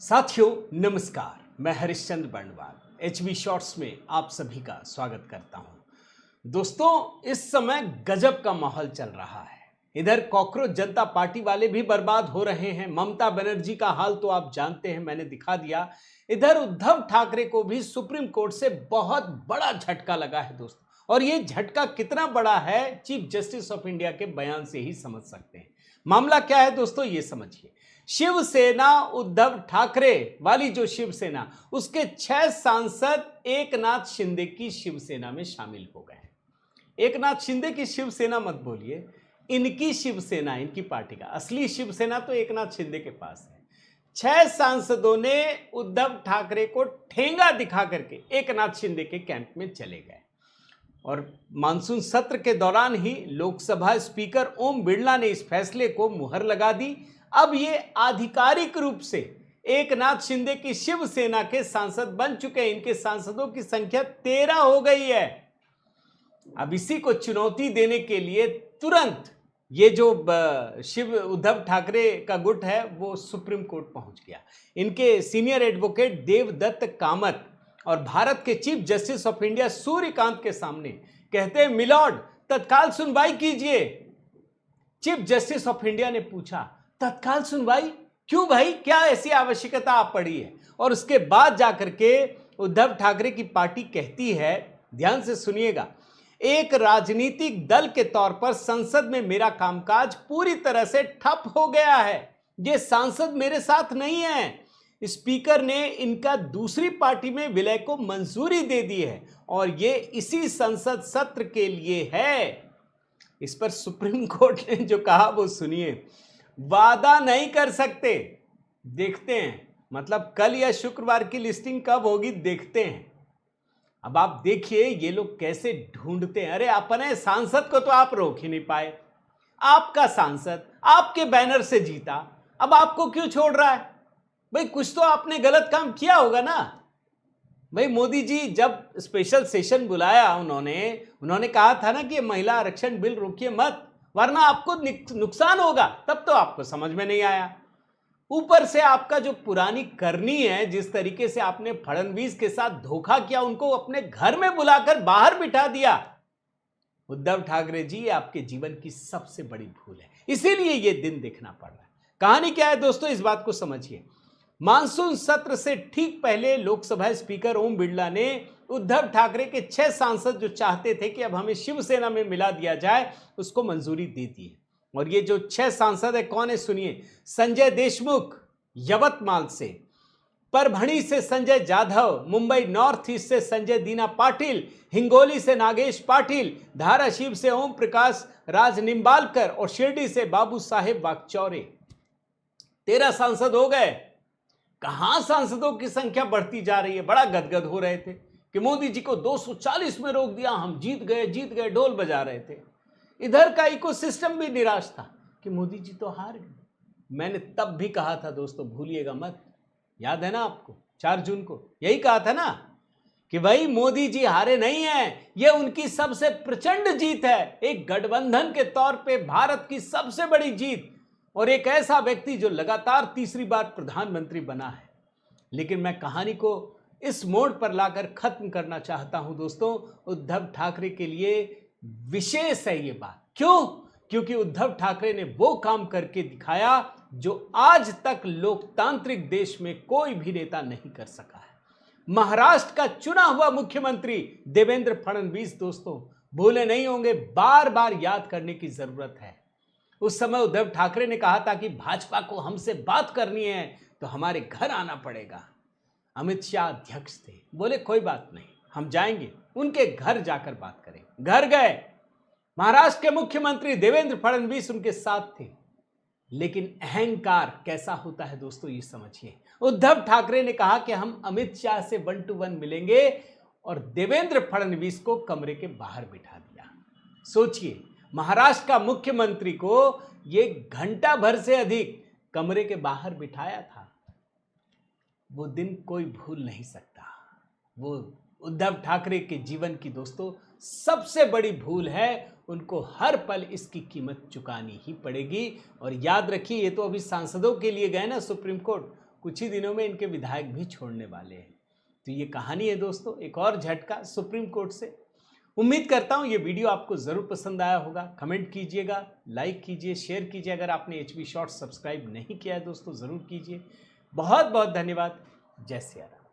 साथियों नमस्कार, मैं हरिश्चंद्र बर्णवाल एचबी शॉर्ट्स में आप सभी का स्वागत करता हूं। दोस्तों, इस समय गजब का माहौल चल रहा है। इधर कॉकरोच जनता पार्टी वाले भी बर्बाद हो रहे हैं। ममता बनर्जी का हाल तो आप जानते हैं, मैंने दिखा दिया। इधर उद्धव ठाकरे को भी सुप्रीम कोर्ट से बहुत बड़ा झटका लगा है दोस्तों, और ये झटका कितना बड़ा है चीफ जस्टिस ऑफ इंडिया के बयान से ही समझ सकते हैं। मामला क्या है दोस्तों, ये समझिए। शिवसेना उद्धव ठाकरे वाली जो शिवसेना, उसके 6 सांसद एकनाथ शिंदे की शिवसेना में शामिल हो गए हैं। एकनाथ शिंदे की शिवसेना मत बोलिए, इनकी शिवसेना, इनकी पार्टी का असली शिवसेना तो एकनाथ शिंदे के पास है। 6 सांसदों ने उद्धव ठाकरे को ठेंगा दिखा करके एकनाथ शिंदे के कैंप में चले गए। और मानसून सत्र के दौरान ही लोकसभा स्पीकर ओम बिरला ने इस फैसले को मुहर लगा दी। अब ये आधिकारिक रूप से एकनाथ शिंदे की शिवसेना के सांसद बन चुके हैं। इनके सांसदों की संख्या 13 हो गई है। अब इसी को चुनौती देने के लिए तुरंत ये जो शिव उद्धव ठाकरे का गुट है वो सुप्रीम कोर्ट पहुंच गया। इनके सीनियर एडवोकेट देवदत्त कामत और भारत के chief justice of India Suryakant के सामने कहते हैं, मिलॉर्ड तत्काल सुनवाई कीजिए। चीफ जस्टिस ऑफ इंडिया ने पूछा, तत्काल सुनवाई क्यों भाई, क्या ऐसी आवश्यकता आप पड़ी है? और उसके बाद जाकर के उद्धव ठाकरे की पार्टी कहती है, ध्यान से सुनिएगा, एक राजनीतिक दल के तौर पर संसद में मेरा कामकाज पूरी तरह से ठप हो गया है। ये सांसद मेरे साथ नहीं है। स्पीकर ने इनका दूसरी पार्टी में विलय को मंजूरी दे दी है और ये इसी संसद सत्र के लिए है। इस पर सुप्रीम कोर्ट ने जो कहा वो सुनिए। वादा नहीं कर सकते, देखते हैं, मतलब कल या शुक्रवार की लिस्टिंग कब होगी देखते हैं। अब आप देखिए ये लोग कैसे ढूंढते हैं। अरे अपने सांसद को तो आप रोक ही नहीं पाए। आपका सांसद आपके बैनर से जीता, अब आपको क्यों छोड़ रहा है? भाई कुछ तो आपने गलत काम किया होगा ना। भाई मोदी जी जब स्पेशल सेशन बुलाया उन्होंने कहा था ना कि महिला आरक्षण बिल रोकिए मत, वरना आपको नुकसान होगा। तब तो आपको समझ में नहीं आया। ऊपर से आपका जो पुरानी करनी है, जिस तरीके से आपने फडणवीस के साथ धोखा किया, उनको अपने घर में बुलाकर बाहर बिठा दिया। उद्धव ठाकरे जी, आपके जीवन की सबसे बड़ी भूल है, इसीलिए यह दिन देखना पड़ रहा है। कहानी क्या है दोस्तों, इस बात को समझिए। मानसून सत्र से ठीक पहले लोकसभा स्पीकर ओम बिरला ने उद्धव ठाकरे के 6 सांसद जो चाहते थे कि अब हमें शिवसेना में मिला दिया जाए, उसको मंजूरी दे दी है। और ये जो 6 सांसद है कौन है सुनिए। संजय देशमुख यवतमाल से, परभणी से संजय जाधव, मुंबई नॉर्थ ईस्ट से संजय दीना पाटिल, हिंगोली से नागेश पाटिल, धाराशिव से ओम प्रकाश राजनिंबालकर और शिरडी से बाबू साहेब वाकचौरे। 13 सांसद हो गए। कहां सांसदों की संख्या बढ़ती जा रही है। बड़ा गदगद हो रहे थे कि मोदी जी को 240 में रोक दिया, हम जीत गए, ढोल बजा रहे थे। इधर का इकोसिस्टम भी निराश था कि मोदी जी तो हार गए। मैंने तब भी कहा था दोस्तों, भूलिएगा मत, याद है ना आपको, 4 जून को यही कहा था ना कि भाई मोदी जी हारे नहीं हैं, यह उनकी सबसे प्रचंड जीत है, एक गठबंधन के तौर पे भारत की सबसे बड़ी जीत, और एक ऐसा व्यक्ति जो लगातार तीसरी बार प्रधानमंत्री बना है। लेकिन मैं कहानी को इस मोड़ पर लाकर खत्म करना चाहता हूं दोस्तों। उद्धव ठाकरे के लिए विशेष है ये बात। क्यों? क्योंकि उद्धव ठाकरे ने वो काम करके दिखाया जो आज तक लोकतांत्रिक देश में कोई भी नेता नहीं कर सका है। महाराष्ट्र का चुना हुआ मुख्यमंत्री देवेंद्र फडणवीस, दोस्तों भूले नहीं होंगे, बार बार याद करने की जरूरत है। उस समय उद्धव ठाकरे ने कहा था कि भाजपा को हमसे बात करनी है तो हमारे घर आना पड़ेगा। अमित शाह अध्यक्ष थे, बोले कोई बात नहीं, हम जाएंगे, उनके घर जाकर बात करेंगे। घर गए, महाराष्ट्र के मुख्यमंत्री देवेंद्र फडणवीस उनके साथ थे। लेकिन अहंकार कैसा होता है दोस्तों, ये समझिए। उद्धव ठाकरे ने कहा कि हम अमित शाह से 1 to 1 मिलेंगे और देवेंद्र फडणवीस को कमरे के बाहर बिठा दिया। सोचिए, महाराष्ट्र का मुख्यमंत्री को ये घंटा भर से अधिक कमरे के बाहर बिठाया था। वो दिन कोई भूल नहीं सकता। वो उद्धव ठाकरे के जीवन की दोस्तों सबसे बड़ी भूल है। उनको हर पल इसकी कीमत चुकानी ही पड़ेगी। और याद रखिए, ये तो अभी सांसदों के लिए गए ना सुप्रीम कोर्ट, कुछ ही दिनों में इनके विधायक भी छोड़ने वाले हैं। तो ये कहानी है दोस्तों, एक और झटका सुप्रीम कोर्ट से। उम्मीद करता हूँ ये वीडियो आपको ज़रूर पसंद आया होगा। कमेंट कीजिएगा, लाइक कीजिए, शेयर कीजिए। अगर आपने HB शॉर्ट्स सब्सक्राइब नहीं किया है दोस्तों ज़रूर कीजिए। बहुत बहुत धन्यवाद। जय सिया राम।